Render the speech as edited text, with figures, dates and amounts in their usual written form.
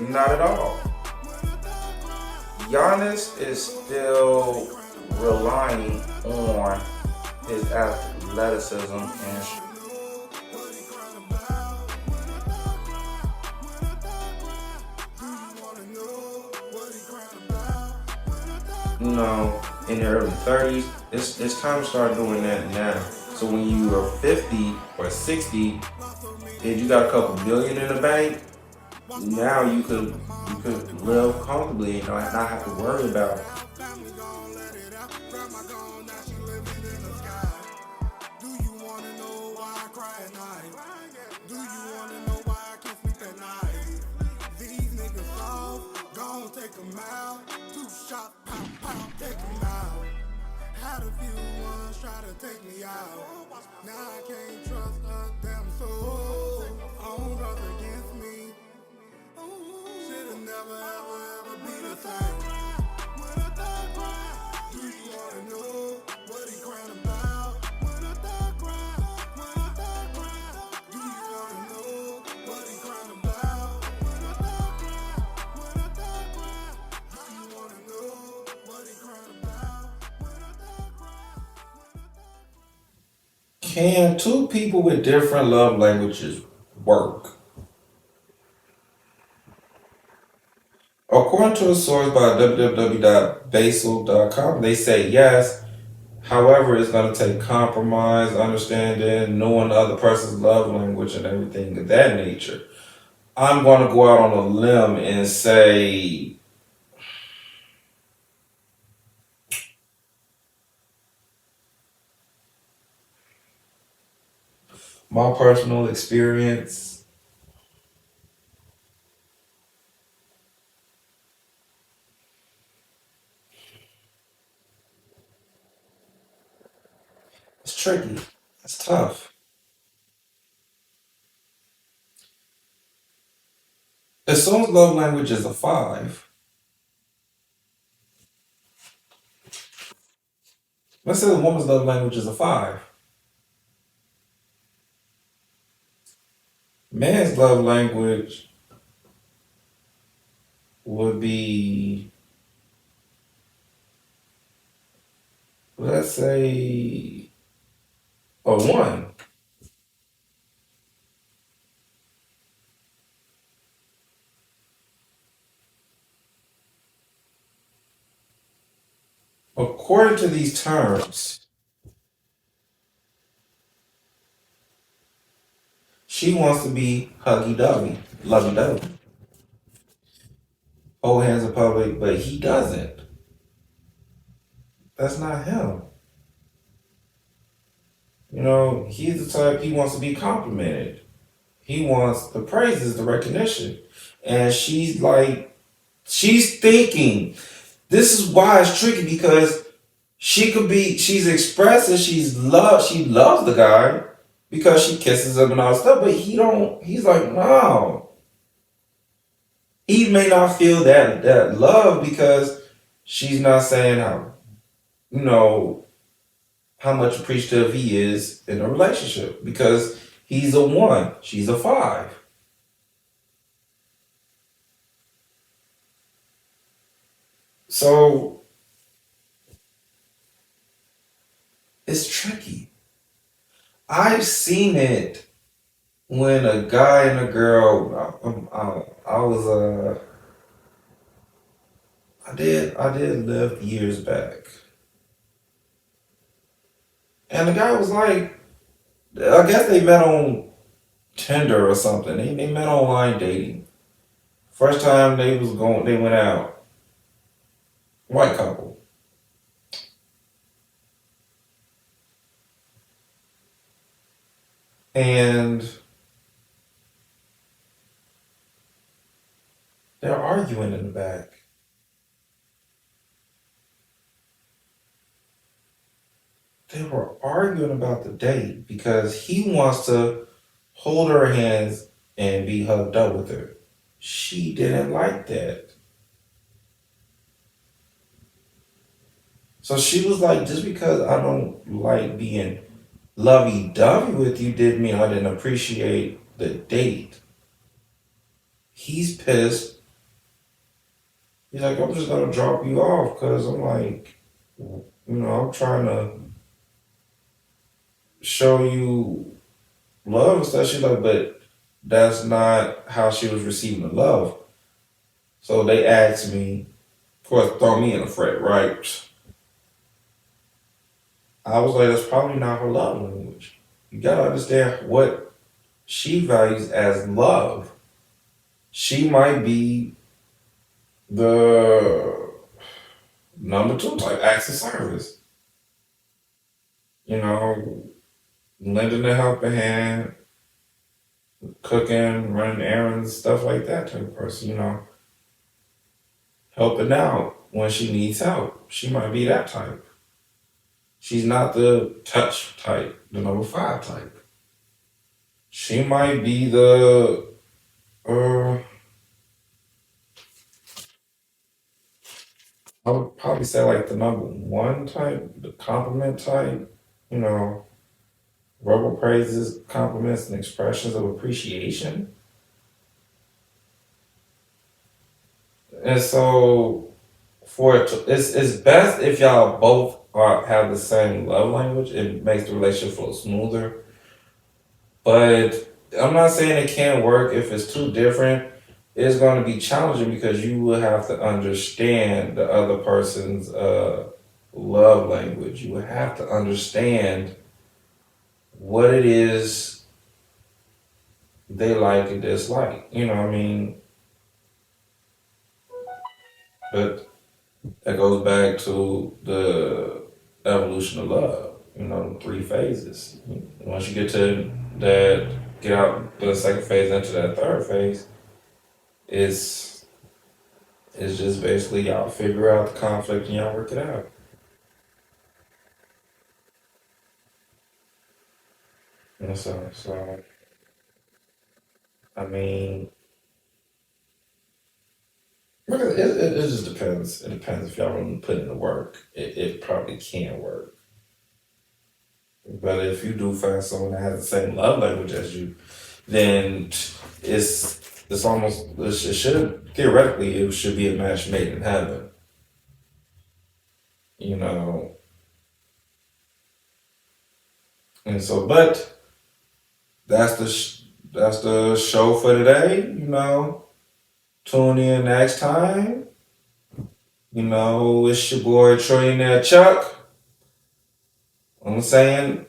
Not at all. Giannis is still relying on his athleticism and in the early 30s. It's time to start doing that now. So when you are 50 or 60 and you got a couple billion in the bank, now you could live comfortably and not have to worry about can two people with different love languages work? According to a source by www.basel.com, they say yes. However, it's going to take compromise, understanding, knowing the other person's love language, and everything of that nature. I'm going to go out on a limb and say my personal experience. It's tricky. It's tough. As soon as love language is a five, let's say the woman's love language is a five. Man's love language would be, let's say, a one. According to these terms, she wants to be huggy dovey, lovey dovey, hold hands in public, but he doesn't. That's not him. He's the type he wants to be complimented. He wants the praises, the recognition. And she's thinking, this is why it's tricky because she's expressing she loves the guy because she kisses him and all that stuff, but he's like, no. He may not feel that love because she's not saying you know, how much appreciative he is in a relationship because he's a one, she's a five. So it's tricky. I've seen it when a guy and a girl. I was I did live years back, and the guy was like, I guess they met on Tinder or something. They met online dating. First time they went out, white couple, and they're arguing in the back. They were arguing about the date because he wants to hold her hands and be hugged up with her. She didn't like that. So she was like, just because I don't like being lovey dovey with you didn't mean I didn't appreciate the date. He's pissed. He's like, I'm just gonna drop you off because I'm like, I'm trying to show you love and stuff. She's like, but that's not how she was receiving the love. So they asked me, of course, throw me in a fret, right? I was like, that's probably not her love language. You gotta understand what she values as love. She might be the number two type, acts of service. You know, lending a helping hand, cooking, running errands, stuff like that type of person, helping out when she needs help. She might be that type. She's not the touch type, the number five type. She might be the uh I would probably say like the number one type, the compliment type, you know, verbal praises, compliments, and expressions of appreciation. And so it's best if y'all both have the same love language. It makes the relationship flow smoother. But I'm not saying it can't work if it's too different. It's going to be challenging because you will have to understand the other person's love language. You will have to understand what it is they like and dislike. You know what I mean? But that goes back to the evolution of love. Three phases. Once you get to that, get out the second phase into that third phase, it's it's just basically y'all figure out the conflict and y'all work it out. So I mean, it just depends. It depends if y'all want to put in the work. It probably can work. But if you do find someone that has the same love language as you, then it's almost it should theoretically it should be a match made in heaven. You know, and so but that's the show for today. Tune in next time. It's your boy Trillionaire Chuck. I'm saying